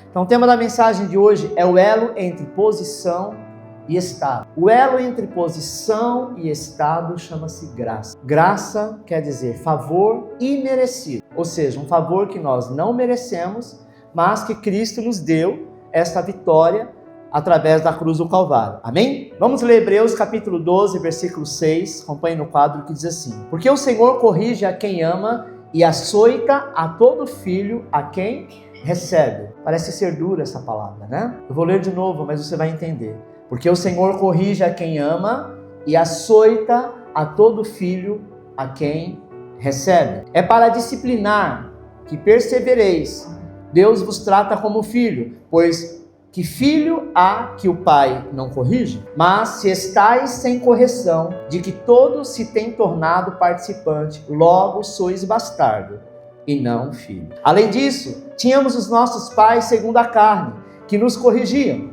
Então o tema da mensagem de hoje é o elo entre posição e estado. O elo entre posição e estado chama-se graça. Graça quer dizer favor imerecido, ou seja, um favor que nós não merecemos, mas que Cristo nos deu esta vitória através da cruz do Calvário. Amém? Vamos ler Hebreus capítulo 12, versículo 6. Acompanhe no quadro que diz assim: porque o Senhor corrige a quem ama e açoita a todo filho a quem recebe. Parece ser dura essa palavra, né? Eu vou ler de novo, mas você vai entender. Porque o Senhor corrige a quem ama e açoita a todo filho a quem recebe. É para disciplinar que persevereis. Deus vos trata como filho, pois que filho há que o pai não corrige? Mas se estáis sem correção, de que todos se têm tornado participante, logo sois bastardo e não filho. Além disso, tínhamos os nossos pais segundo a carne, que nos corrigiam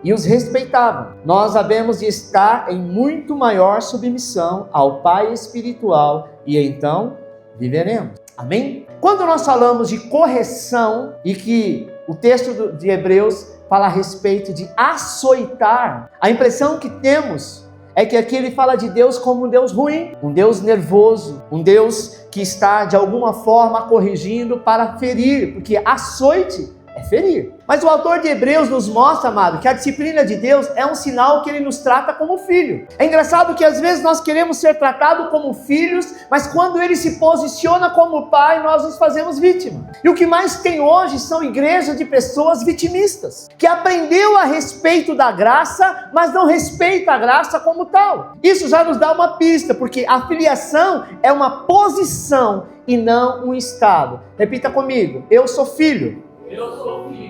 e os respeitavam. Nós havemos de estar em muito maior submissão ao Pai espiritual e então viveremos. Amém? Quando nós falamos de correção e que o texto de Hebreus fala a respeito de açoitar, a impressão que temos é que aqui ele fala de Deus como um Deus ruim, um Deus nervoso, um Deus que está de alguma forma corrigindo para ferir, porque açoite é ferir. Mas o autor de Hebreus nos mostra, amado, que a disciplina de Deus é um sinal que ele nos trata como filho. É engraçado que às vezes nós queremos ser tratados como filhos, mas quando ele se posiciona como pai, nós nos fazemos vítima. E o que mais tem hoje são igrejas de pessoas vitimistas, que aprendeu a respeito da graça, mas não respeita a graça como tal. Isso já nos dá uma pista, porque a filiação é uma posição e não um estado. Repita comigo: eu sou filho.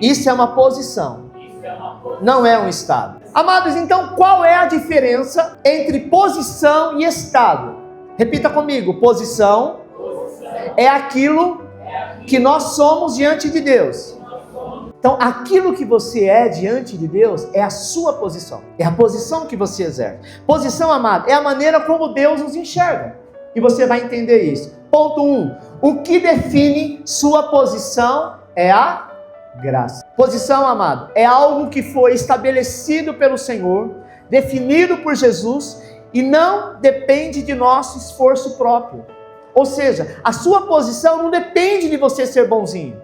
Isso é uma posição, não é um estado. Amados, então qual é a diferença entre posição e estado? Repita comigo: posição é aquilo que nós somos diante de Deus. Então aquilo que você é diante de Deus é a sua posição, é a posição que você exerce. Posição, amado, é a maneira como Deus nos enxerga, e você vai entender isso. Ponto 1, o que define sua posição é a graça. Posição, amado, é algo que foi estabelecido pelo Senhor, definido por Jesus e não depende de nosso esforço próprio. Ou seja, a sua posição não depende de você ser bonzinho.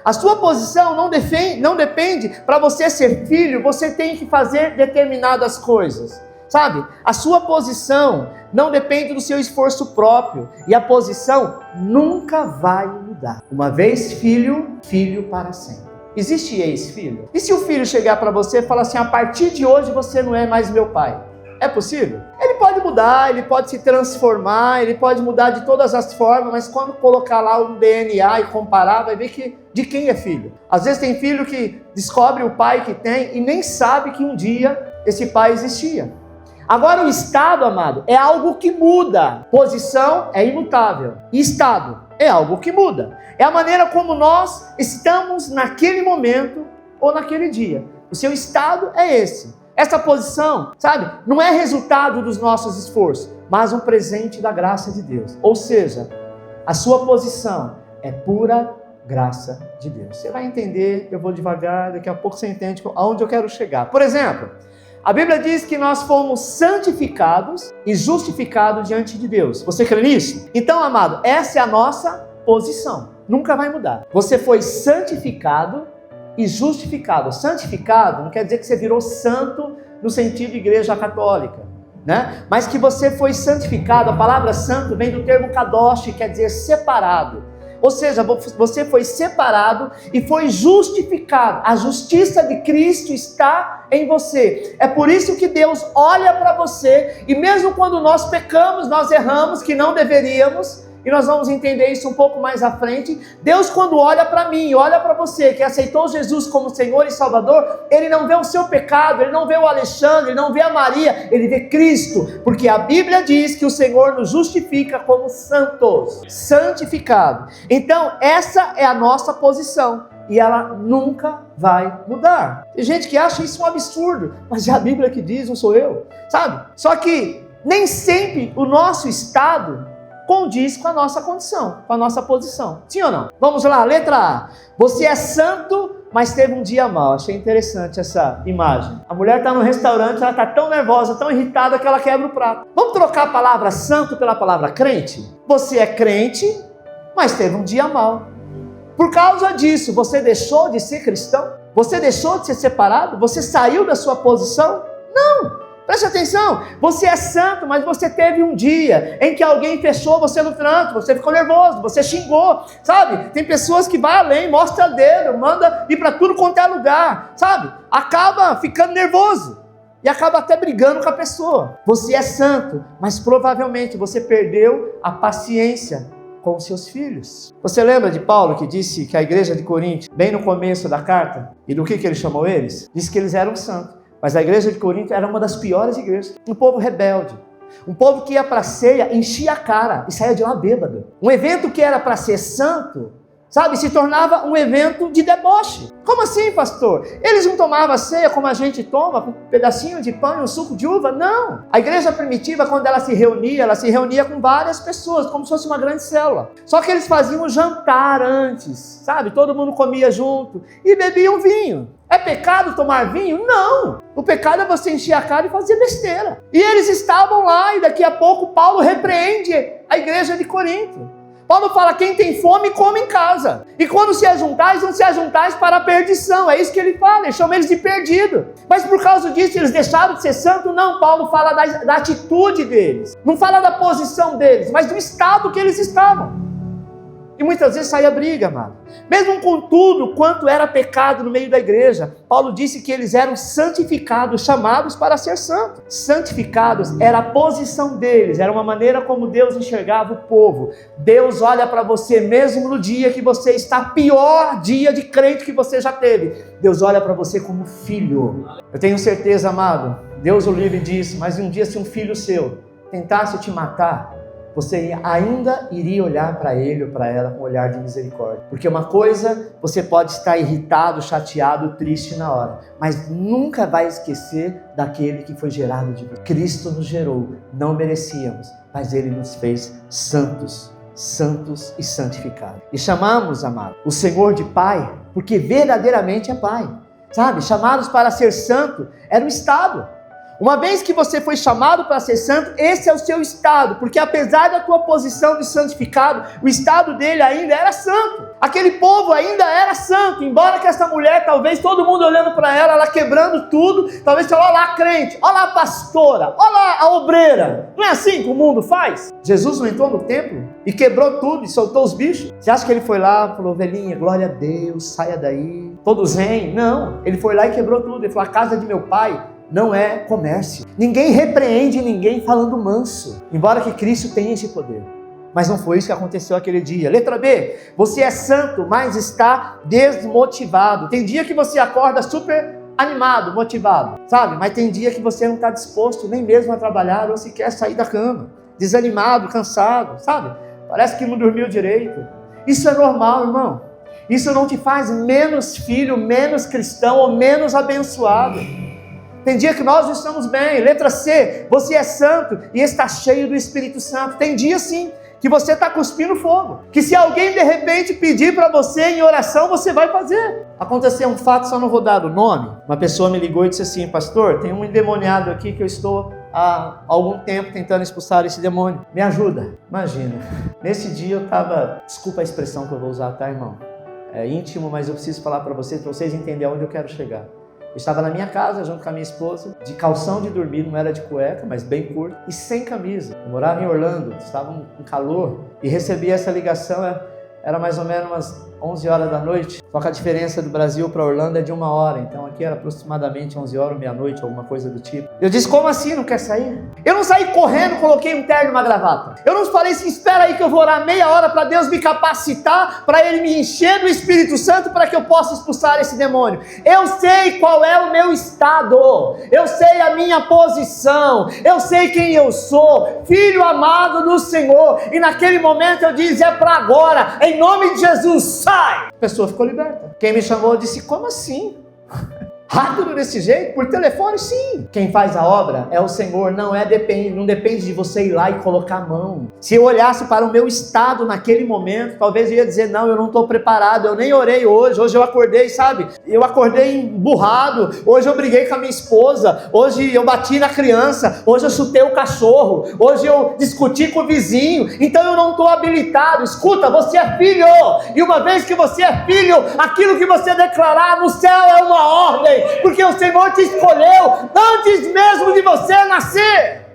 A sua posição não depende para você ser filho, você tem que fazer determinadas coisas. Sabe? A sua posição não depende do seu esforço próprio. E a posição nunca vai mudar. Uma vez filho, filho para sempre. Existe ex-filho? E se o filho chegar para você e falar assim: a partir de hoje você não é mais meu pai? É possível? Ele pode mudar, ele pode se transformar, ele pode mudar de todas as formas, mas quando colocar lá um DNA e comparar, vai ver que de quem é filho. Às vezes tem filho que descobre o pai que tem e nem sabe que um dia esse pai existia. Agora o estado, amado, é algo que muda. Posição é imutável. E estado é algo que muda. É a maneira como nós estamos naquele momento ou naquele dia. O seu estado é esse. Essa posição, sabe, não é resultado dos nossos esforços, mas um presente da graça de Deus. Ou seja, a sua posição é pura graça de Deus. Você vai entender, eu vou devagar, daqui a pouco você entende aonde eu quero chegar. Por exemplo, a Bíblia diz que nós fomos santificados e justificados diante de Deus. Você crê nisso? Então, amado, essa é a nossa posição. Nunca vai mudar. Você foi santificado e justificado. Santificado não quer dizer que você virou santo no sentido de igreja católica, né? Mas que você foi santificado. A palavra santo vem do termo kadosh, quer dizer separado. Ou seja, você foi separado e foi justificado. A justiça de Cristo está em você. É por isso que Deus olha para você e mesmo quando nós pecamos, nós erramos, que não deveríamos, e nós vamos entender isso um pouco mais à frente. Deus, quando olha para mim, olha para você, que aceitou Jesus como Senhor e Salvador, Ele não vê o seu pecado, Ele não vê o Alexandre, Ele não vê a Maria, Ele vê Cristo, porque a Bíblia diz que o Senhor nos justifica como santos, santificado. Então, essa é a nossa posição, e ela nunca vai mudar. Tem gente que acha isso um absurdo, mas é a Bíblia que diz, não sou eu, sabe? Só que nem sempre o nosso estado condiz com a nossa condição, com a nossa posição. Sim ou não? Vamos lá, letra A. Você é santo, mas teve um dia mau. Achei interessante essa imagem. A mulher está no restaurante, ela está tão nervosa, tão irritada que ela quebra o prato. Vamos trocar a palavra santo pela palavra crente? Você é crente, mas teve um dia mau. Por causa disso, você deixou de ser cristão? Você deixou de ser separado? Você saiu da sua posição? Não! Preste atenção, você é santo, mas você teve um dia em que alguém fechou você no trânsito, você ficou nervoso, você xingou, sabe? Tem pessoas que vai além, mostra dedo, manda ir para tudo quanto é lugar, sabe? Acaba ficando nervoso e acaba até brigando com a pessoa. Você é santo, mas provavelmente você perdeu a paciência com os seus filhos. Você lembra de Paulo que disse que a igreja de Corinto, bem no começo da carta, e do que ele chamou eles? Disse que eles eram santos. Mas a igreja de Corinto era uma das piores igrejas. Um povo rebelde. Um povo que ia para a ceia, enchia a cara e saía de lá bêbado. Um evento que era para ser santo, sabe, se tornava um evento de deboche. Como assim, pastor? Eles não tomavam a ceia como a gente toma, com um pedacinho de pão e um suco de uva? Não. A igreja primitiva, quando ela se reunia com várias pessoas, como se fosse uma grande célula. Só que eles faziam um jantar antes, sabe? Todo mundo comia junto e bebiam vinho. É pecado tomar vinho? Não! O pecado é você encher a cara e fazer besteira. E eles estavam lá e daqui a pouco Paulo repreende a igreja de Corinto. Paulo fala, quem tem fome, come em casa. E quando se ajuntais, não se ajuntais para a perdição. É isso que ele fala, ele chama eles de perdido. Mas por causa disso, eles deixaram de ser santos? Não, Paulo fala da atitude deles. Não fala da posição deles, mas do estado que eles estavam. E muitas vezes saía briga, amado. Mesmo com tudo quanto era pecado no meio da igreja, Paulo disse que eles eram santificados, chamados para ser santos. Santificados era a posição deles, era uma maneira como Deus enxergava o povo. Deus olha para você mesmo no dia que você está, pior dia de crente que você já teve. Deus olha para você como filho. Eu tenho certeza, amado, Deus o livre disso, mas um dia se um filho seu tentasse te matar, você ainda iria olhar para ele ou para ela com um olhar de misericórdia. Porque uma coisa, você pode estar irritado, chateado, triste na hora, mas nunca vai esquecer daquele que foi gerado de Deus. Cristo nos gerou, não merecíamos, mas ele nos fez santos, santos e santificados. E chamamos, amado, o Senhor de Pai, porque verdadeiramente é Pai. Sabe, chamados para ser santo era um estado. Uma vez que você foi chamado para ser santo, esse é o seu estado, porque apesar da tua posição de santificado, o estado dele ainda era santo. Aquele povo ainda era santo, embora que essa mulher, talvez todo mundo olhando para ela, ela quebrando tudo, talvez falou, olha lá a crente, olha lá a pastora, olha lá a obreira. Não é assim que o mundo faz? Jesus não entrou no templo e quebrou tudo e soltou os bichos? Você acha que ele foi lá e falou, ovelhinha, glória a Deus, saia daí, todo zen? Não, ele foi lá e quebrou tudo, ele falou, a casa de meu pai não é comércio. Ninguém repreende ninguém falando manso, embora que Cristo tenha esse poder. Mas não foi isso que aconteceu aquele dia. Letra B, você é santo, mas está desmotivado. Tem dia que você acorda super animado, motivado, sabe? Mas tem dia que você não está disposto nem mesmo a trabalhar ou sequer sair da cama. Desanimado, cansado, sabe? Parece que não dormiu direito. Isso é normal, irmão. Isso não te faz menos filho, menos cristão ou menos abençoado. Tem dia que nós estamos bem. Letra C, você é santo e está cheio do Espírito Santo. Tem dia sim que você está cuspindo fogo, que se alguém de repente pedir para você em oração, você vai fazer. Aconteceu um fato, só não vou dar o nome. Uma pessoa me ligou e disse assim, pastor, tem um endemoniado aqui que eu estou há algum tempo tentando expulsar esse demônio. Me ajuda. Imagina, nesse dia eu estava, desculpa a expressão que eu vou usar, tá, irmão? É íntimo, mas eu preciso falar para vocês entenderem onde eu quero chegar. Eu estava na minha casa, junto com a minha esposa, de calção de dormir, não era de cueca, mas bem curto, e sem camisa. Eu morava em Orlando, estava um calor, e recebi essa ligação, era mais ou menos umas 11 horas da noite, só que a diferença do Brasil para Orlando é de 1 hora, então aqui era aproximadamente 11 horas, meia-noite, alguma coisa do tipo. Eu disse, como assim, não quer sair? Eu não saí correndo, coloquei um terno e uma gravata. Eu não falei assim, espera aí que eu vou orar meia hora para Deus me capacitar, para Ele me encher do Espírito Santo, para que eu possa expulsar esse demônio. Eu sei qual é o meu estado, eu sei a minha posição, eu sei quem eu sou, filho amado do Senhor, e naquele momento eu disse, é para agora, em nome de Jesus, sai! A pessoa ficou liberta. Quem me chamou disse, como assim? Rápido desse jeito? Por telefone, sim. Quem faz a obra é o Senhor, não depende de você ir lá e colocar a mão. Se eu olhasse para o meu estado naquele momento, talvez eu ia dizer, não, eu não estou preparado, eu nem orei hoje eu acordei, sabe? Eu acordei emburrado, hoje eu briguei com a minha esposa, hoje eu bati na criança, hoje eu chutei o cachorro, hoje eu discuti com o vizinho, então eu não estou habilitado. Escuta, você é filho, e uma vez que você é filho, aquilo que você declarar no céu é uma ordem, porque o Senhor te escolheu antes mesmo de você nascer.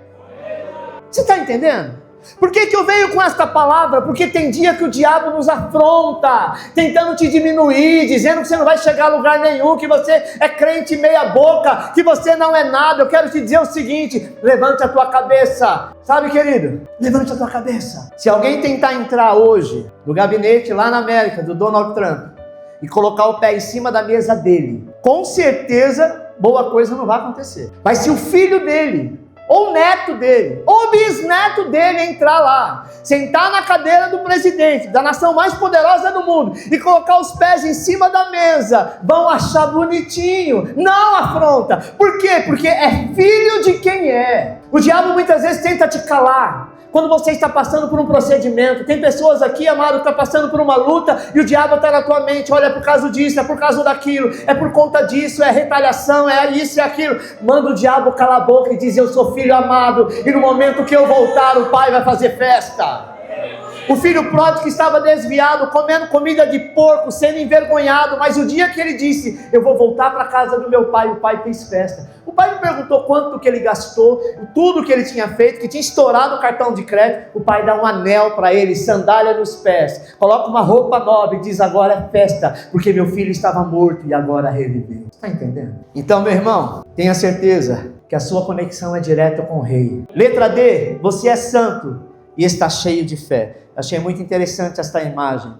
Você está entendendo? Por que eu venho com esta palavra? Porque tem dia que o diabo nos afronta, tentando te diminuir, dizendo que você não vai chegar a lugar nenhum, que você é crente meia boca, que você não é nada. Eu quero te dizer o seguinte: levante a tua cabeça. Sabe, querido? Levante a tua cabeça. Se alguém tentar entrar hoje no gabinete lá na América do Donald Trump e colocar o pé em cima da mesa dele, com certeza boa coisa não vai acontecer. Mas se o filho dele, ou neto dele, ou bisneto dele entrar lá, sentar na cadeira do presidente da nação mais poderosa do mundo e colocar os pés em cima da mesa, vão achar bonitinho, não afronta. Por quê? Porque é filho de quem é. O diabo muitas vezes tenta te calar. Quando você está passando por um procedimento, tem pessoas aqui, amado, que estão passando por uma luta e o diabo está na tua mente, olha, é por causa disso, é por causa daquilo, é por conta disso, é retaliação, é isso e aquilo. Manda o diabo calar a boca e diz, eu sou filho amado e no momento que eu voltar o pai vai fazer festa. O filho pródigo que estava desviado, comendo comida de porco, sendo envergonhado, mas o dia que ele disse, eu vou voltar para a casa do meu pai, o pai fez festa. O pai me perguntou quanto que ele gastou, tudo que ele tinha feito, que tinha estourado o cartão de crédito. O pai dá um anel para ele, sandália nos pés, coloca uma roupa nova e diz, agora é festa, porque meu filho estava morto e agora reviveu. Está entendendo? Então, meu irmão, tenha certeza que a sua conexão é direta com o rei. Letra D, você é santo e está cheio de fé. Achei muito interessante esta imagem.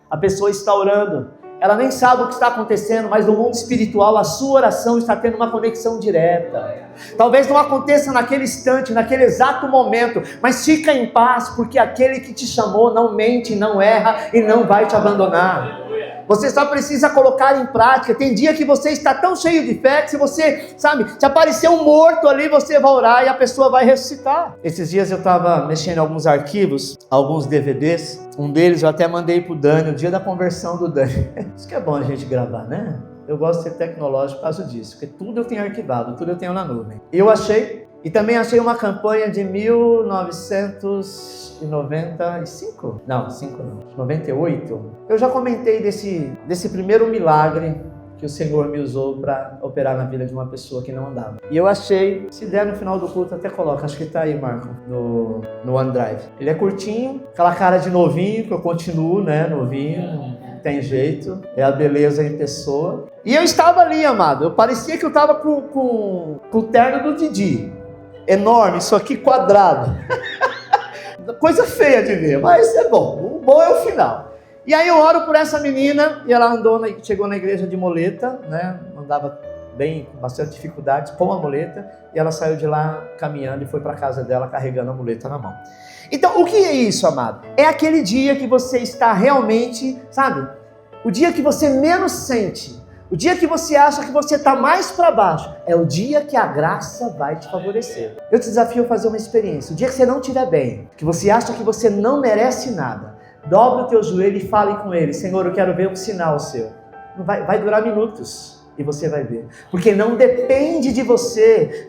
A pessoa está orando, ela nem sabe o que está acontecendo, mas no mundo espiritual a sua oração está tendo uma conexão direta. Talvez não aconteça naquele instante, naquele exato momento, mas fica em paz, porque aquele que te chamou não mente, não erra e não vai te abandonar. Você só precisa colocar em prática. Tem dia que você está tão cheio de fé que se você, sabe, se aparecer um morto ali, você vai orar e a pessoa vai ressuscitar. Esses dias eu estava mexendo em alguns arquivos, alguns DVDs. Um deles eu até mandei para o Dani, o dia da conversão do Dani. Isso que é bom a gente gravar, né? Eu gosto de ser tecnológico por causa disso, porque tudo eu tenho arquivado, tudo eu tenho na nuvem. Eu achei, e também achei uma campanha de 1995? Não, 98. Eu já comentei desse primeiro milagre que o Senhor me usou para operar na vida de uma pessoa que não andava. E eu achei, se der no final do culto até coloca, acho que tá aí, Marco, no OneDrive. Ele é curtinho, aquela cara de novinho, que eu continuo, né, novinho, não tem jeito, é a beleza em pessoa. E eu estava ali, amado, eu parecia que eu estava com o terno do Didi, enorme, isso aqui quadrado. Coisa feia de ver, mas é bom, o bom é o final. E aí eu oro por essa menina, e ela chegou na igreja de muleta, né, andava bem, com bastante dificuldades, com a muleta, e ela saiu de lá caminhando e foi para casa dela carregando a muleta na mão. Então, o que é isso, amado? É aquele dia que você está realmente, sabe, o dia que você menos sente, o dia que você acha que você está mais para baixo, é o dia que a graça vai te favorecer. Eu te desafio a fazer uma experiência. O dia que você não estiver bem, que você acha que você não merece nada, dobra o teu joelho e fale com ele, Senhor, eu quero ver um sinal seu. Vai durar minutos. E você vai ver, porque não depende de você,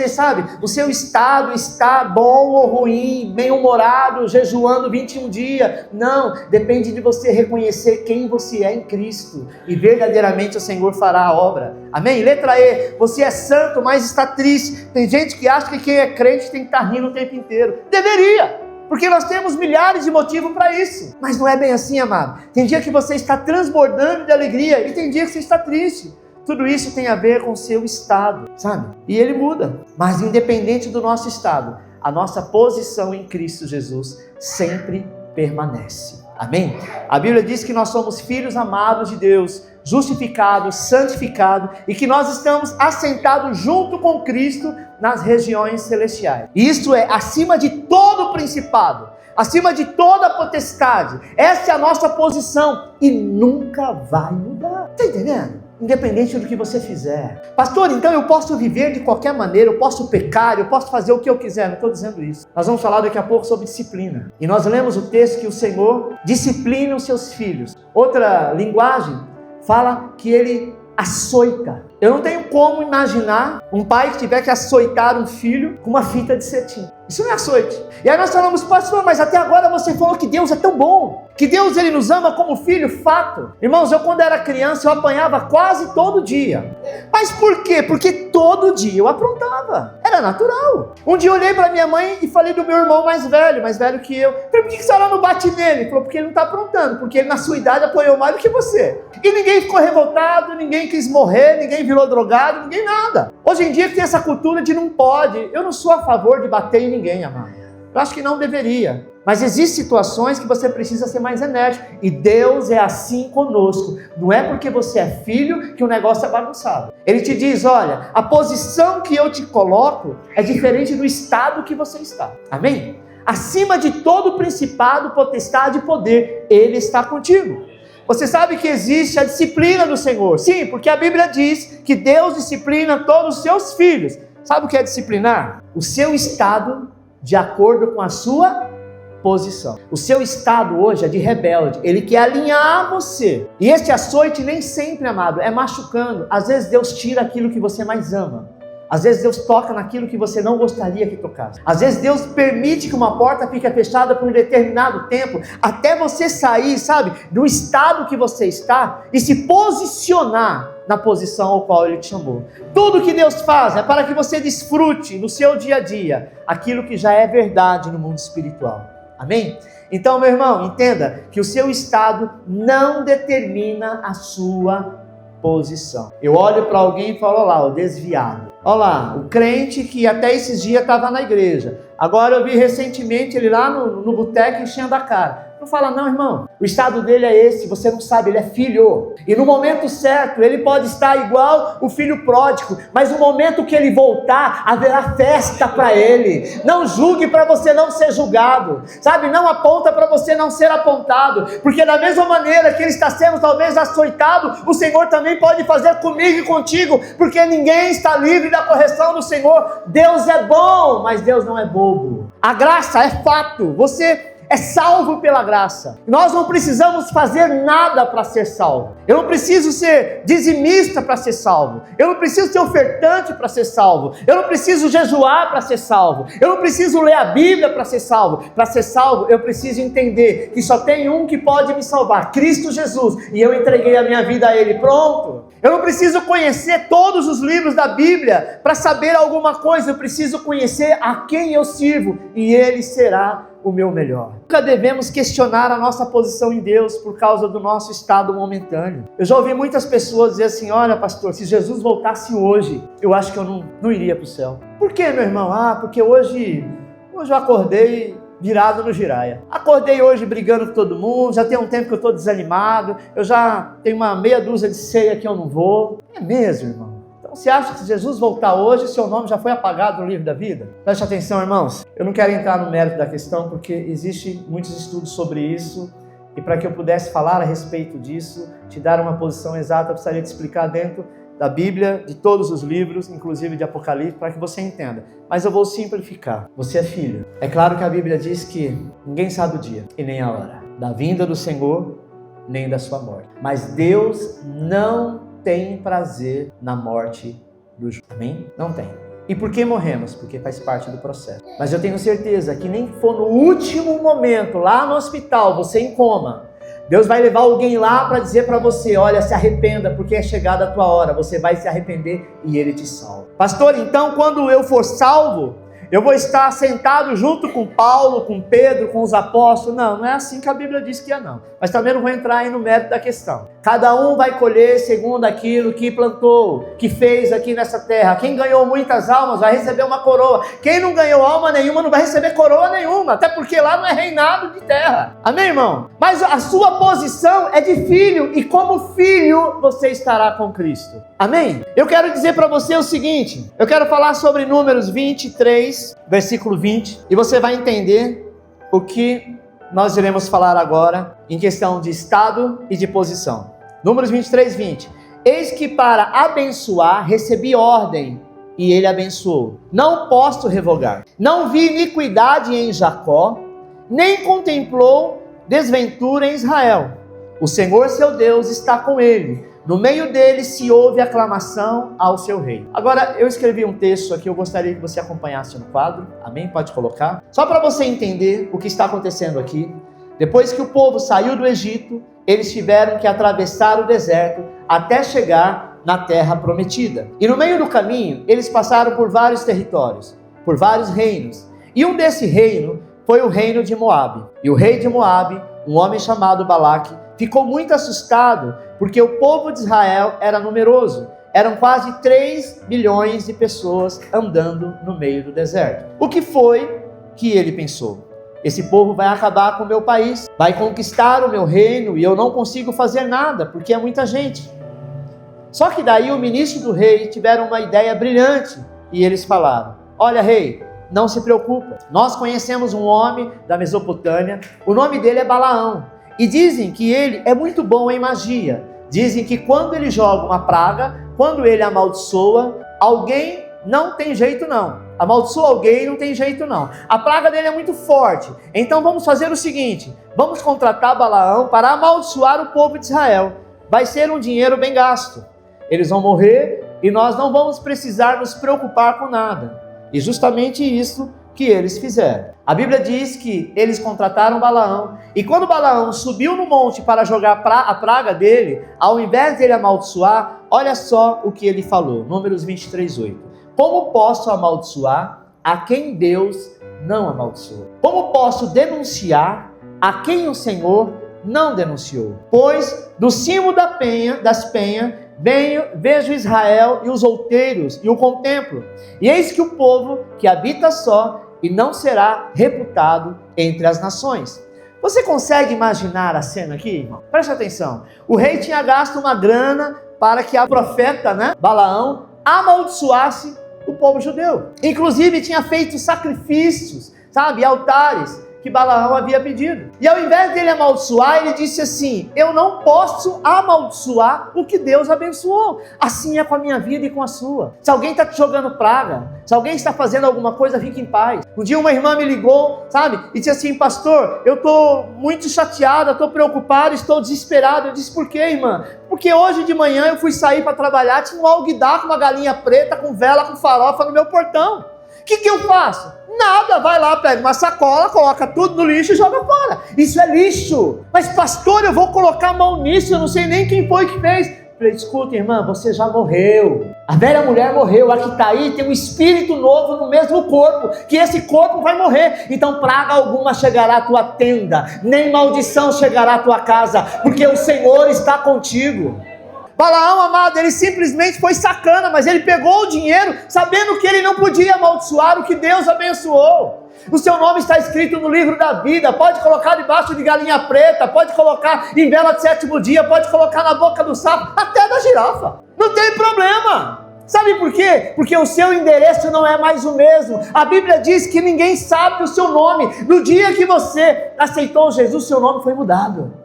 sabe, o seu estado está bom ou ruim, bem-humorado, jejuando 21 dias, não, depende de você reconhecer quem você é em Cristo, e verdadeiramente o Senhor fará a obra, amém? Letra E, você é santo, mas está triste. Tem gente que acha que quem é crente tem que estar rindo o tempo inteiro, deveria, porque nós temos milhares de motivos para isso. Mas não é bem assim, amado. Tem dia que você está transbordando de alegria e tem dia que você está triste. Tudo isso tem a ver com o seu estado, sabe? E ele muda. Mas independente do nosso estado, a nossa posição em Cristo Jesus sempre permanece. Amém? A Bíblia diz que nós somos filhos amados de Deus, justificados, santificados, e que nós estamos assentados junto com Cristo nas regiões celestiais. E isso é acima de todo principado, acima de toda potestade. Essa é a nossa posição e nunca vai mudar. Está entendendo? independente do que você fizer. Pastor, então eu posso viver de qualquer maneira, eu posso pecar, eu posso fazer o que eu quiser. Não estou dizendo isso. Nós vamos falar daqui a pouco sobre disciplina. E nós lemos o texto que o Senhor disciplina os seus filhos. Outra linguagem fala que ele açoita. Eu não tenho como imaginar um pai que tiver que açoitar um filho com uma fita de cetim. Isso não é açoite. E aí nós falamos, pastor, mas até agora você falou que Deus é tão bom, que Deus ele nos ama como filho, fato. Irmãos, eu quando era criança eu apanhava quase todo dia. Mas por quê? Porque todo dia eu aprontava. Era natural. Um dia eu olhei para minha mãe e falei do meu irmão mais velho que eu. Falei, por que a senhora não bate nele? Ele falou, porque ele não está aprontando, porque ele na sua idade apanhou mais do que você. E ninguém ficou revoltado, ninguém quis morrer, ninguém virou drogado, ninguém nada. Hoje em dia tem essa cultura de não pode. Eu não sou a favor de bater em ninguém, amado. Eu acho que não deveria. Mas existem situações que você precisa ser mais enérgico. E Deus é assim conosco. Não é porque você é filho que o negócio é bagunçado. Ele te diz, olha, a posição que eu te coloco é diferente do estado que você está. Amém? Acima de todo principado, potestade e poder, Ele está contigo. Você sabe que existe a disciplina do Senhor. Sim, porque a Bíblia diz que Deus disciplina todos os seus filhos. Sabe o que é disciplinar? O seu estado de acordo com a sua posição. O seu estado hoje é de rebelde. Ele quer alinhar você. E este açoite nem sempre, amado, é machucando. Às vezes Deus tira aquilo que você mais ama. Às vezes Deus toca naquilo que você não gostaria que tocasse. Às vezes Deus permite que uma porta fique fechada por um determinado tempo, até você sair, sabe, do estado que você está e se posicionar na posição ao qual Ele te chamou. Tudo que Deus faz é para que você desfrute no seu dia a dia aquilo que já é verdade no mundo espiritual. Amém? Então, meu irmão, entenda que o seu estado não determina a sua posição. Eu olho para alguém e falo, olha lá, o desviado. Olha lá, o crente que até esses dias estava na igreja. Agora eu vi recentemente ele lá no boteco enchendo a cara. Não fala, não, irmão, o estado dele é esse, você não sabe, ele é filho. E no momento certo, ele pode estar igual o filho pródigo, mas no momento que ele voltar, haverá festa para ele. Não julgue para você não ser julgado, sabe? Não aponta para você não ser apontado, porque da mesma maneira que ele está sendo talvez açoitado, o Senhor também pode fazer comigo e contigo, porque ninguém está livre da correção do Senhor. Deus é bom, mas Deus não é bobo. A graça é fato, você é salvo pela graça. Nós não precisamos fazer nada para ser salvo. Eu não preciso ser dizimista para ser salvo. Eu não preciso ser ofertante para ser salvo. Eu não preciso jejuar para ser salvo. Eu não preciso ler a Bíblia para ser salvo. Para ser salvo, eu preciso entender que só tem um que pode me salvar, Cristo Jesus. E eu entreguei a minha vida a Ele. Pronto. Eu não preciso conhecer todos os livros da Bíblia para saber alguma coisa. Eu preciso conhecer a quem eu sirvo. E Ele será o meu melhor. Nunca devemos questionar a nossa posição em Deus por causa do nosso estado momentâneo. Eu já ouvi muitas pessoas dizer assim, olha pastor, se Jesus voltasse hoje, eu acho que eu não iria para o céu. Por quê, meu irmão? Porque hoje eu acordei virado no giraia. Acordei hoje brigando com todo mundo, já tem um tempo que eu estou desanimado, eu já tenho uma meia dúzia de ceia que eu não vou. É mesmo, irmão? Você acha que se Jesus voltar hoje, seu nome já foi apagado no livro da vida? Preste atenção, irmãos. Eu não quero entrar no mérito da questão, porque existem muitos estudos sobre isso, e para que eu pudesse falar a respeito disso, te dar uma posição exata, eu precisaria te explicar dentro da Bíblia, de todos os livros, inclusive de Apocalipse, para que você entenda. Mas eu vou simplificar. Você é filho. É claro que a Bíblia diz que ninguém sabe o dia e nem a hora da vinda do Senhor, nem da sua morte. Mas Deus não tem prazer na morte do justo. Amém? Não tem. E por que morremos? Porque faz parte do processo. Mas eu tenho certeza que nem for no último momento, lá no hospital, você em coma, Deus vai levar alguém lá para dizer para você, olha, se arrependa, porque é chegada a tua hora, você vai se arrepender e Ele te salva. Pastor, então quando eu for salvo, eu vou estar sentado junto com Paulo, com Pedro, com os apóstolos? Não é assim que a Bíblia diz que é não. Mas também não vou entrar aí no mérito da questão. Cada um vai colher segundo aquilo que plantou, que fez aqui nessa terra. Quem ganhou muitas almas vai receber uma coroa. Quem não ganhou alma nenhuma não vai receber coroa nenhuma. Até porque lá não é reinado de terra. Amém, irmão? Mas a sua posição é de filho. E como filho, você estará com Cristo. Amém? Eu quero dizer para você o seguinte. Eu quero falar sobre Números 23, versículo 20. E você vai entender o que nós iremos falar agora em questão de estado e de posição. Números 23, 20. eis que para abençoar recebi ordem, e ele abençoou. Não posso revogar. Não vi iniquidade em Jacó, nem contemplou desventura em Israel. O Senhor seu Deus está com ele. No meio dele se ouve aclamação ao seu rei. Agora, eu escrevi um texto aqui, eu gostaria que você acompanhasse no quadro. Amém? Pode colocar. Só para você entender o que está acontecendo aqui. Depois que o povo saiu do Egito, eles tiveram que atravessar o deserto até chegar na terra prometida. E no meio do caminho, eles passaram por vários territórios, por vários reinos. E um desse reino foi o reino de Moabe. E o rei de Moabe, um homem chamado Balaque, ficou muito assustado, porque o povo de Israel era numeroso. Eram quase 3 milhões de pessoas andando no meio do deserto. O que foi que ele pensou? Esse povo vai acabar com o meu país, vai conquistar o meu reino e eu não consigo fazer nada, porque é muita gente. Só que daí o ministro do rei tiveram uma ideia brilhante e eles falaram: olha, rei, não se preocupa, nós conhecemos um homem da Mesopotâmia, o nome dele é Balaão, e dizem que ele é muito bom em magia. Dizem que quando ele joga uma praga, quando ele amaldiçoa alguém, não tem jeito não. Amaldiçoa alguém, não tem jeito não. A praga dele é muito forte. Então vamos fazer o seguinte, vamos contratar Balaão para amaldiçoar o povo de Israel. Vai ser um dinheiro bem gasto. Eles vão morrer e nós não vamos precisar nos preocupar com nada. E justamente isso que eles fizeram. A Bíblia diz que eles contrataram Balaão, e quando Balaão subiu no monte para jogar a praga dele, ao invés dele amaldiçoar, olha só o que ele falou, Números 23:8. Como posso amaldiçoar a quem Deus não amaldiçoou? Como posso denunciar a quem o Senhor não denunciou? Pois do cimo das penhas vejo Israel e os outeiros e o contemplo, e eis que o povo que habita só e não será reputado entre as nações. Você consegue imaginar a cena aqui, irmão? Preste atenção. O rei tinha gasto uma grana para que a profeta, Balaão, amaldiçoasse o povo judeu. Inclusive tinha feito sacrifícios, altares que Balaão havia pedido. E ao invés dele amaldiçoar, ele disse assim: eu não posso amaldiçoar o que Deus abençoou. Assim é com a minha vida e com a sua. Se alguém está te jogando praga, se alguém está fazendo alguma coisa, fique em paz. Um dia uma irmã me ligou, e disse assim: pastor, eu estou muito chateada, estou preocupada, estou desesperada. Eu disse: por quê, irmã? Porque hoje de manhã eu fui sair para trabalhar, tinha um alguidar com uma galinha preta, com vela, com farofa no meu portão. O que eu faço? Nada, vai lá, pega uma sacola, coloca tudo no lixo e joga fora. Isso é lixo. Mas pastor, eu vou colocar a mão nisso, eu não sei nem quem foi que fez. Falei: escuta, irmã, você já morreu. A velha mulher morreu, a que está aí tem um espírito novo no mesmo corpo, que esse corpo vai morrer. Então praga alguma chegará à tua tenda, nem maldição chegará à tua casa, porque o Senhor está contigo. Balaão, amado, ele simplesmente foi sacana, mas ele pegou o dinheiro sabendo que ele não podia amaldiçoar o que Deus abençoou. O seu nome está escrito no livro da vida, pode colocar debaixo de galinha preta, pode colocar em vela de 7º dia, pode colocar na boca do sapo, até da girafa, não tem problema. Sabe por quê? Porque o seu endereço não é mais o mesmo. A Bíblia diz que ninguém sabe o seu nome. No dia que você aceitou Jesus, seu nome foi mudado.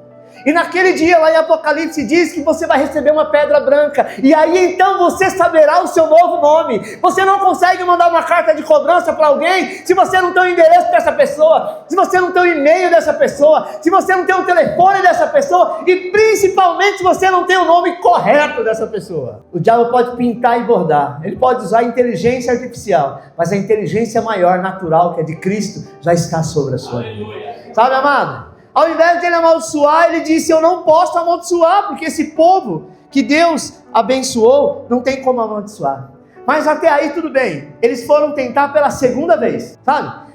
E naquele dia lá em Apocalipse diz que você vai receber uma pedra branca. E aí então você saberá o seu novo nome. Você não consegue mandar uma carta de cobrança para alguém se você não tem o endereço dessa pessoa, se você não tem o e-mail dessa pessoa, se você não tem o telefone dessa pessoa e principalmente se você não tem o nome correto dessa pessoa. O diabo pode pintar e bordar, ele pode usar a inteligência artificial, mas a inteligência maior, natural, que é de Cristo, já está sobre a sua vida. Sabe, amado? Ao invés de ele amaldiçoar, ele disse: eu não posso amaldiçoar, porque esse povo que Deus abençoou, não tem como amaldiçoar. Mas até aí tudo bem, eles foram tentar pela segunda vez,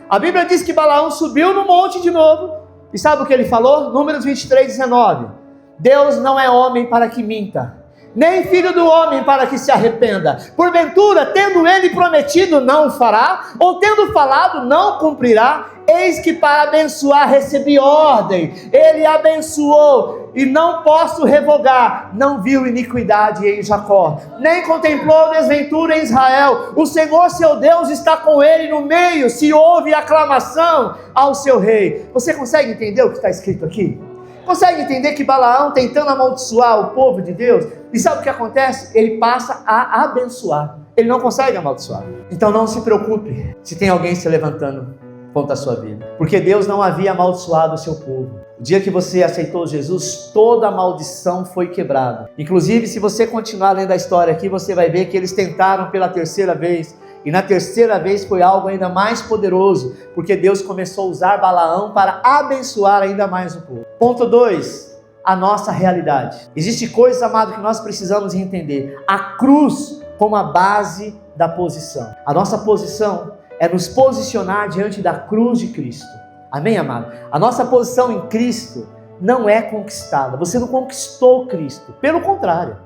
A Bíblia diz que Balaão subiu no monte de novo, e sabe o que ele falou? Números 23:19. Deus não é homem para que minta, nem filho do homem para que se arrependa. Porventura, tendo ele prometido, não o fará, ou tendo falado, não cumprirá. Eis que para abençoar recebi ordem, ele abençoou, e não posso revogar. Não viu iniquidade em Jacó, nem contemplou desventura em Israel. O Senhor seu Deus está com ele, no meio se ouve aclamação ao seu rei. Você consegue entender o que está escrito aqui? Consegue entender que Balaão, tentando amaldiçoar o povo de Deus, e sabe o que acontece? Ele passa a abençoar. Ele não consegue amaldiçoar. Então não se preocupe se tem alguém se levantando contra a sua vida, porque Deus não havia amaldiçoado o seu povo. O dia que você aceitou Jesus, toda a maldição foi quebrada. Inclusive, se você continuar lendo a história aqui, você vai ver que eles tentaram pela terceira vez, e na terceira vez foi algo ainda mais poderoso, porque Deus começou a usar Balaão para abençoar ainda mais o povo. Ponto 2, a nossa realidade. Existem coisas, amado, que nós precisamos entender. A cruz como a base da posição. A nossa posição é nos posicionar diante da cruz de Cristo. Amém, amado? A nossa posição em Cristo não é conquistada. Você não conquistou Cristo. Pelo contrário,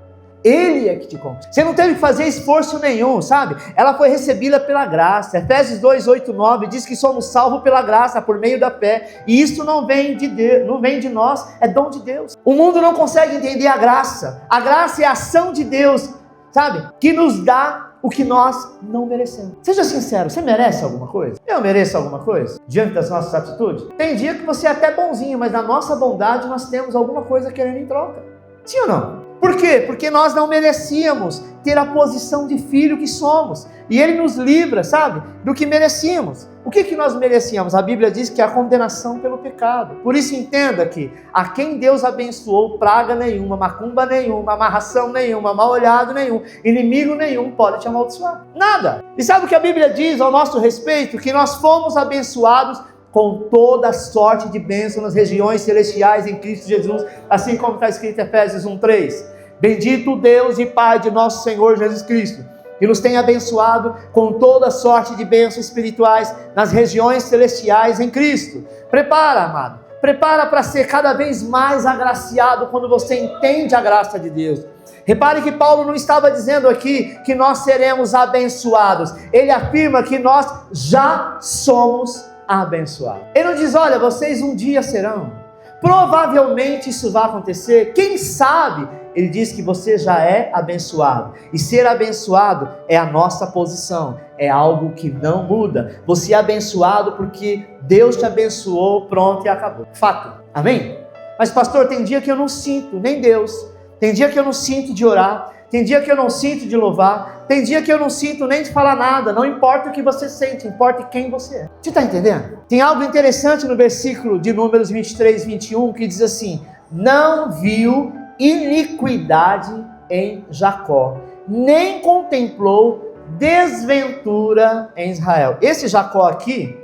Ele é que te conquistou. Você não teve que fazer esforço nenhum, sabe? Ela foi recebida pela graça. Efésios 2, 8, 9 diz que somos salvos pela graça, por meio da fé. E isso não vem de Deus, não vem de nós, é dom de Deus. O mundo não consegue entender a graça. A graça é a ação de Deus, sabe? Que nos dá o que nós não merecemos. Seja sincero, você merece alguma coisa? Eu mereço alguma coisa? Diante das nossas atitudes? Tem dia que você é até bonzinho, mas na nossa bondade nós temos alguma coisa querendo em troca. Sim ou não? Por quê? Porque nós não merecíamos ter a posição de filho que somos. E Ele nos livra, sabe? Do que merecíamos. O que nós merecíamos? A Bíblia diz que é a condenação pelo pecado. Por isso entenda que a quem Deus abençoou, praga nenhuma, macumba nenhuma, amarração nenhuma, mal olhado nenhum, inimigo nenhum pode te amaldiçoar. Nada. E sabe o que a Bíblia diz ao nosso respeito? Que nós fomos abençoados com toda sorte de bênção nas regiões celestiais em Cristo Jesus, assim como está escrito em Efésios 1:3. Bendito Deus e Pai de nosso Senhor Jesus Cristo, que nos tem abençoado com toda sorte de bênçãos espirituais nas regiões celestiais em Cristo. Prepara, amado, prepara para ser cada vez mais agraciado quando você entende a graça de Deus. Repare que Paulo não estava dizendo aqui que nós seremos abençoados, ele afirma que nós já somos abençoados. Ele não diz, olha, vocês um dia serão, provavelmente isso vai acontecer, quem sabe. Ele diz que você já é abençoado. E ser abençoado é a nossa posição. É algo que não muda. Você é abençoado porque Deus te abençoou, pronto e acabou. Fato. Amém? Mas pastor, tem dia que eu não sinto nem Deus. Tem dia que eu não sinto de orar. Tem dia que eu não sinto de louvar. Tem dia que eu não sinto nem de falar nada. Não importa o que você sente, importa quem você é. Você está entendendo? Tem algo interessante no versículo de Números 23, 21 que diz assim: não viu iniquidade em Jacó, nem contemplou desventura em Israel. Esse Jacó aqui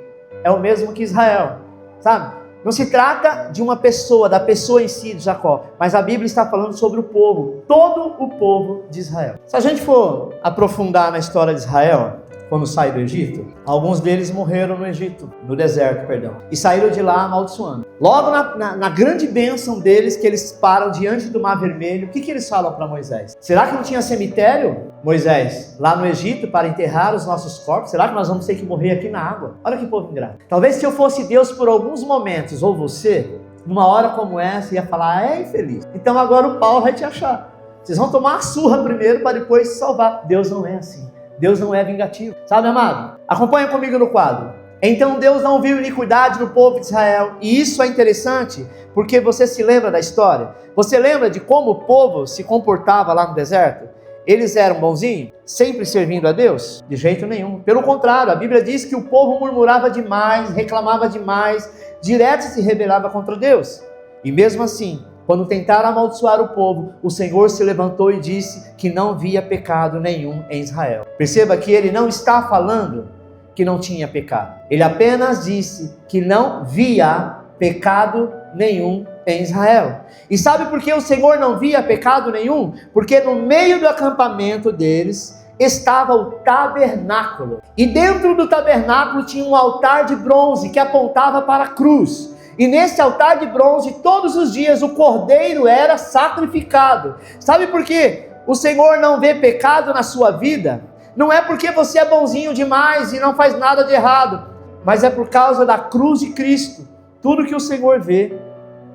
é o mesmo que Israel, sabe? Não se trata de uma pessoa, da pessoa em si de Jacó, mas a Bíblia está falando sobre o povo, todo o povo de Israel. Se a gente for aprofundar na história de Israel, quando sai do Egito, alguns deles morreram no Egito, no deserto, perdão, e saíram de lá amaldiçoando. Logo na grande bênção deles, que eles param diante do Mar Vermelho, o que eles falam para Moisés? Será que não tinha cemitério, Moisés, lá no Egito para enterrar os nossos corpos? Será que nós vamos ter que morrer aqui na água? Olha que povo ingrato. Talvez se eu fosse Deus por alguns momentos, ou você, numa hora como essa, ia falar, é infeliz. Então agora o pau vai te achar. Vocês vão tomar a surra primeiro para depois se salvar. Deus não é assim. Deus não é vingativo. Sabe, amado? Acompanha comigo no quadro. Então Deus não viu iniquidade no povo de Israel. E isso é interessante, porque você se lembra da história? Você lembra de como o povo se comportava lá no deserto? Eles eram bonzinhos? Sempre servindo a Deus? De jeito nenhum. Pelo contrário, a Bíblia diz que o povo murmurava demais, reclamava demais, direto se rebelava contra Deus. E mesmo assim, quando tentaram amaldiçoar o povo, o Senhor se levantou e disse que não via pecado nenhum em Israel. Perceba que ele não está falando que não tinha pecado. Ele apenas disse que não via pecado nenhum em Israel. E sabe por que o Senhor não via pecado nenhum? Porque no meio do acampamento deles estava o tabernáculo. E dentro do tabernáculo tinha um altar de bronze que apontava para a cruz. E nesse altar de bronze, todos os dias, o cordeiro era sacrificado. Sabe por quê? O Senhor não vê pecado na sua vida? Não é porque você é bonzinho demais e não faz nada de errado, mas é por causa da cruz de Cristo. Tudo que o Senhor vê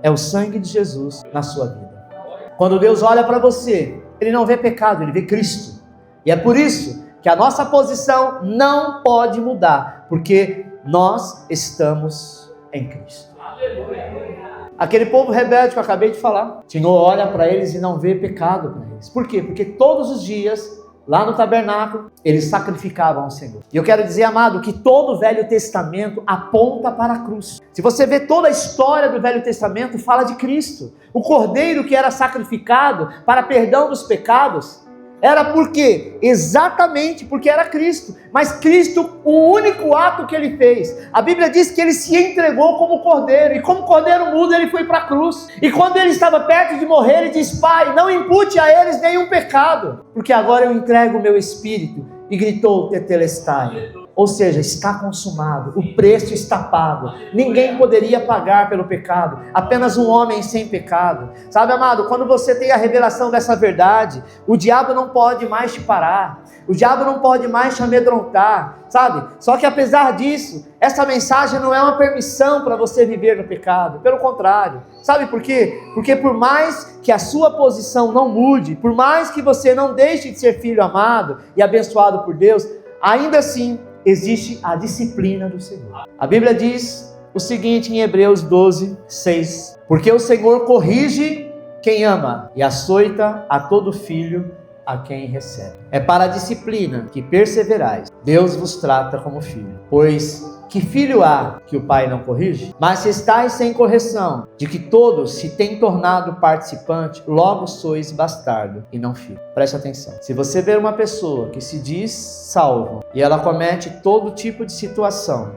é o sangue de Jesus na sua vida. Quando Deus olha para você, Ele não vê pecado, Ele vê Cristo. E é por isso que a nossa posição não pode mudar, porque nós estamos em Cristo. Aquele povo rebelde que eu acabei de falar. O Senhor olha para eles e não vê pecado para eles. Por quê? Porque todos os dias, lá no tabernáculo, eles sacrificavam ao Senhor. E eu quero dizer, amado, que todo o Velho Testamento aponta para a cruz. Se você vê toda a história do Velho Testamento, fala de Cristo. O cordeiro que era sacrificado para perdão dos pecados, era por quê? Exatamente porque era Cristo. Mas Cristo, o único ato que ele fez, a Bíblia diz que ele se entregou como cordeiro. E como cordeiro mudo, ele foi para a cruz. E quando ele estava perto de morrer, ele diz: Pai, não impute a eles nenhum pecado, porque agora eu entrego o meu espírito. E gritou: Tetelestai. Ou seja, está consumado, o preço está pago, ninguém poderia pagar pelo pecado, apenas um homem sem pecado. Sabe, amado, quando você tem a revelação dessa verdade, o diabo não pode mais te parar, o diabo não pode mais te amedrontar, sabe? Só que apesar disso, essa mensagem não é uma permissão para você viver no pecado, pelo contrário. Sabe por quê? Porque por mais que a sua posição não mude, por mais que você não deixe de ser filho amado e abençoado por Deus, ainda assim, existe a disciplina do Senhor. A Bíblia diz o seguinte em Hebreus 12, 6. Porque o Senhor corrige quem ama e açoita a todo filho a quem recebe. É para a disciplina que perseverais. Deus vos trata como filho. Pois que filho há que o pai não corrige? Mas se estáis sem correção, de que todos se têm tornado participante, logo sois bastardo e não filho. Preste atenção. Se você ver uma pessoa que se diz salvo e ela comete todo tipo de situação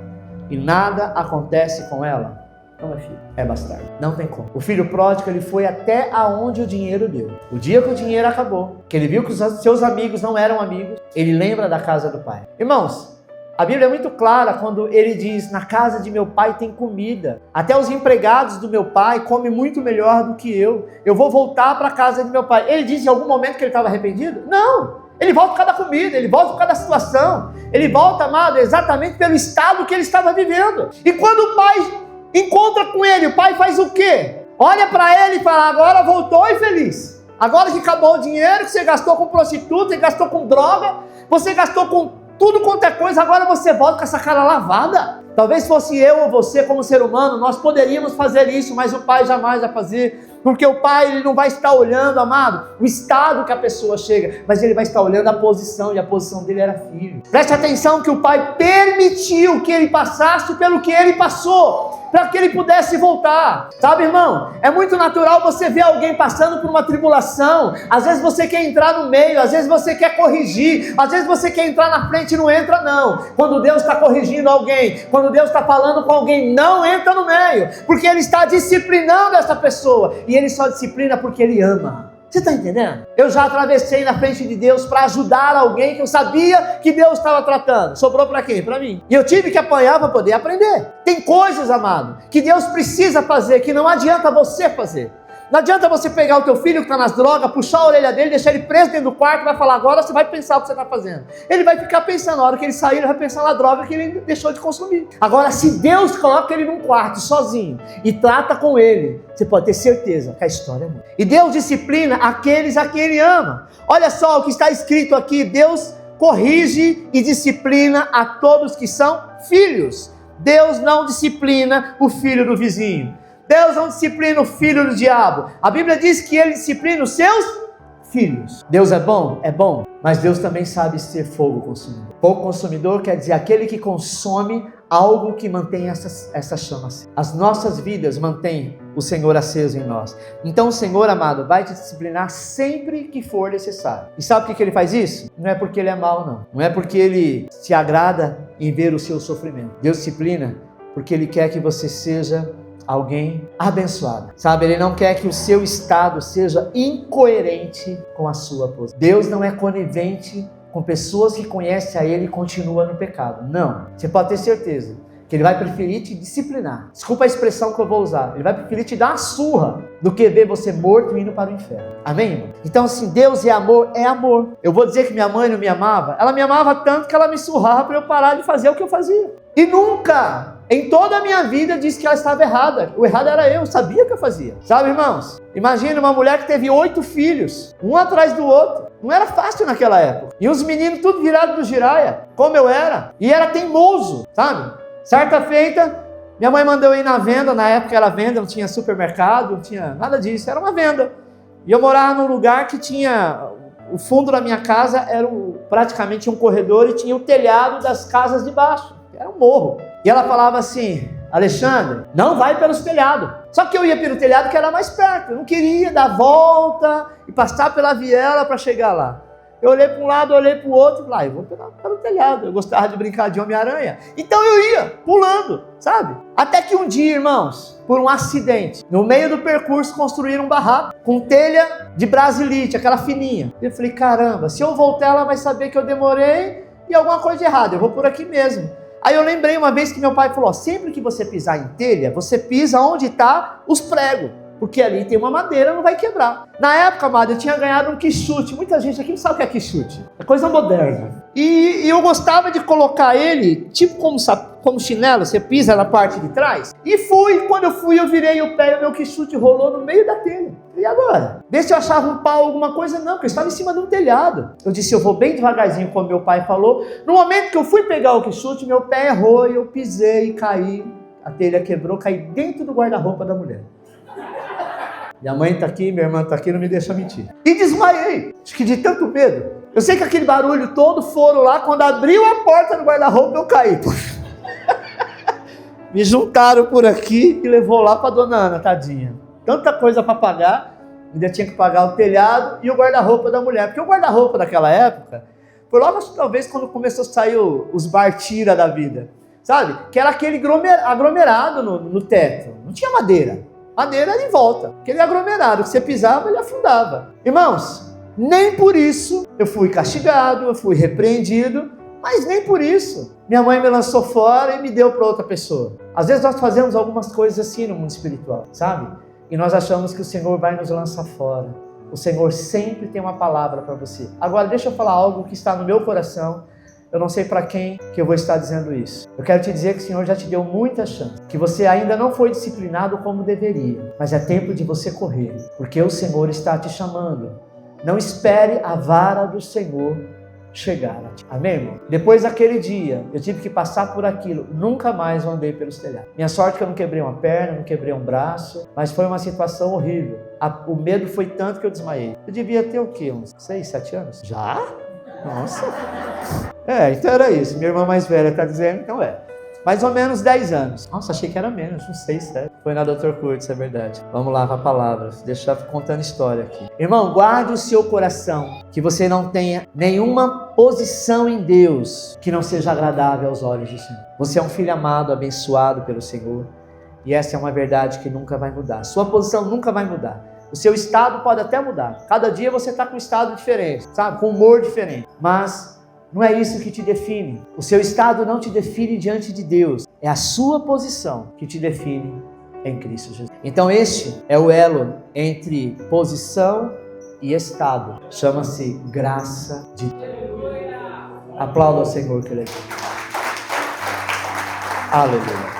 e nada acontece com ela, não é filho, é bastardo. Não tem como. O filho pródigo, ele foi até aonde o dinheiro deu. O dia que o dinheiro acabou, que ele viu que os seus amigos não eram amigos, ele lembra da casa do pai. Irmãos, a Bíblia é muito clara quando ele diz: na casa de meu pai tem comida. Até os empregados do meu pai comem muito melhor do que eu. Eu vou voltar para a casa de meu pai. Ele disse em algum momento que ele estava arrependido? Não. Ele volta por causa da comida, ele volta por causa da situação. Ele volta, amado, exatamente pelo estado que ele estava vivendo. E quando o pai encontra com ele, o pai faz o quê? Olha para ele e fala: agora voltou e feliz. Agora que acabou o dinheiro que você gastou com prostituta, você gastou com droga, você gastou com tudo quanto é coisa, agora você volta com essa cara lavada. Talvez fosse eu ou você como ser humano, nós poderíamos fazer isso, mas o pai jamais vai fazer. Porque o pai, ele não vai estar olhando, amado, o estado que a pessoa chega, mas ele vai estar olhando a posição, e a posição dele era filho. Preste atenção que o pai permitiu que ele passasse pelo que ele passou, para que ele pudesse voltar. Sabe, irmão, é muito natural você ver alguém passando por uma tribulação. Às vezes você quer entrar no meio, às vezes você quer corrigir, às vezes você quer entrar na frente e não entra não. Quando Deus está corrigindo alguém, quando Deus está falando com alguém, não entra no meio, porque Ele está disciplinando essa pessoa, e Ele só disciplina porque Ele ama. Você está entendendo? Eu já atravessei na frente de Deus para ajudar alguém que eu sabia que Deus estava tratando. Sobrou para quem? Para mim. E eu tive que apanhar para poder aprender. Tem coisas, amado, que Deus precisa fazer, que não adianta você fazer. Não adianta você pegar o teu filho que está nas drogas, puxar a orelha dele, deixar ele preso dentro do quarto e vai falar: agora você vai pensar o que você está fazendo. Ele vai ficar pensando, na hora que ele sair, ele vai pensar na droga que ele deixou de consumir. Agora, se Deus coloca ele num quarto sozinho e trata com ele, você pode ter certeza que a história muda. E Deus disciplina aqueles a quem Ele ama. Olha só o que está escrito aqui: Deus corrige e disciplina a todos que são filhos. Deus não disciplina o filho do vizinho. Deus não disciplina o filho do diabo. A Bíblia diz que Ele disciplina os seus filhos. Deus é bom? É bom. Mas Deus também sabe ser fogo consumidor. Fogo consumidor quer dizer aquele que consome algo que mantém essa chama acesa. As nossas vidas mantêm o Senhor aceso em nós. Então o Senhor, amado, vai te disciplinar sempre que for necessário. E sabe por que Ele faz isso? Não é porque Ele é mau, não. Não é porque Ele se agrada em ver o seu sofrimento. Deus disciplina porque Ele quer que você seja alguém abençoado, sabe? Ele não quer que o seu estado seja incoerente com a sua posição. Deus não é conivente com pessoas que conhecem a Ele e continuam no pecado. Não. Você pode ter certeza que Ele vai preferir te disciplinar. Desculpa a expressão que eu vou usar. Ele vai preferir te dar uma surra do que ver você morto indo para o inferno. Amém, irmão? Então, assim, Deus é amor, é amor. Eu vou dizer que minha mãe não me amava? Ela me amava tanto que ela me surrava para eu parar de fazer o que eu fazia. E nunca, em toda a minha vida, disse que ela estava errada. O errado era eu sabia que eu fazia. Sabe, irmãos? Imagina uma mulher que teve 8 filhos, um atrás do outro. Não era fácil naquela época. E os meninos tudo virados do giraia, como eu era. E era teimoso, sabe? Certa feita, Minha mãe mandou eu ir na venda, na época era venda, não tinha supermercado, não tinha nada disso, era uma venda. E eu morava num lugar que tinha, o fundo da minha casa era praticamente um corredor e tinha o telhado das casas de baixo, era um morro. E ela falava assim, Alexandre, não vai pelos telhados. Só que eu ia pelo telhado que era mais perto, eu não queria dar volta e passar pela viela para chegar lá. Eu olhei para um lado, olhei para o outro, e falei, eu vou pelo telhado. Eu gostava de brincar de Homem-Aranha. Então eu ia, pulando, sabe? Até que um dia, irmãos, por um acidente, no meio do percurso construíram um barraco com telha de brasilite, aquela fininha. Eu falei, caramba, se eu voltar ela vai saber que eu demorei e alguma coisa de errado, eu vou por aqui mesmo. Aí eu lembrei uma vez que meu pai falou, sempre que você pisar em telha, você pisa onde está os pregos. Porque ali tem uma madeira, não vai quebrar. Na época, amado, eu tinha ganhado um quichute. Muita gente aqui não sabe o que é quichute. É coisa moderna. E eu gostava de colocar ele, tipo como chinelo, você pisa na parte de trás. E quando eu fui, eu virei o pé e o meu quichute rolou no meio da telha. E agora? Vê se eu achava um pau, alguma coisa. Não, porque eu estava em cima de um telhado. Eu disse, eu vou bem devagarzinho, como meu pai falou. No momento que eu fui pegar o quichute, meu pé errou e eu pisei e caí. A telha quebrou, caí dentro do guarda-roupa da mulher. Minha mãe está aqui, minha irmã está aqui, não me deixa mentir. E desmaiei, acho que de tanto medo. Eu sei que aquele barulho todo foram lá, quando abriu a porta do guarda-roupa eu caí. Me juntaram por aqui e levou lá para dona Ana, tadinha. Tanta coisa para pagar, ainda tinha que pagar o telhado e o guarda-roupa da mulher. Porque o guarda-roupa daquela época, foi logo talvez quando começou a sair os bar-tira da vida. Sabe? Que era aquele aglomerado no teto, não tinha madeira. Madeira era em volta, aquele aglomerado que você pisava, ele afundava. Irmãos, nem por isso eu fui castigado, eu fui repreendido, mas nem por isso minha mãe me lançou fora e me deu para outra pessoa. Às vezes nós fazemos algumas coisas assim no mundo espiritual, sabe? E nós achamos que o Senhor vai nos lançar fora. O Senhor sempre tem uma palavra para você. Agora deixa eu falar algo que está no meu coração. Eu não sei para quem que eu vou estar dizendo isso. Eu quero te dizer que o Senhor já te deu muita chance, que você ainda não foi disciplinado como deveria, mas é tempo de você correr, porque o Senhor está te chamando. Não espere a vara do Senhor chegar a ti. Amém, irmão? Depois daquele dia, eu tive que passar por aquilo, nunca mais eu andei pelos telhados. Minha sorte é que eu não quebrei uma perna, não quebrei um braço, mas foi uma situação horrível. O medo foi tanto que eu desmaiei. Eu devia ter o quê? Uns 6, 7 anos? Já? Nossa! Então era isso. Minha irmã mais velha está dizendo, então mais ou menos 10 anos. Nossa, achei que era menos, uns 6, 7. Foi na Dr. Curtis, é verdade. Vamos lá para a palavra. Deixa eu contando história aqui. Irmão, guarde o seu coração, que você não tenha nenhuma posição em Deus que não seja agradável aos olhos do Senhor. Você é um filho amado, abençoado pelo Senhor. E essa é uma verdade que nunca vai mudar. Sua posição nunca vai mudar. O seu estado pode até mudar. Cada dia você está com um estado diferente, sabe? Com humor diferente. Mas não é isso que te define. O seu estado não te define diante de Deus. É a sua posição que te define em Cristo Jesus. Então este é o elo entre posição e estado. Chama-se graça de Deus. Aplauda ao Senhor que Ele é. Aleluia.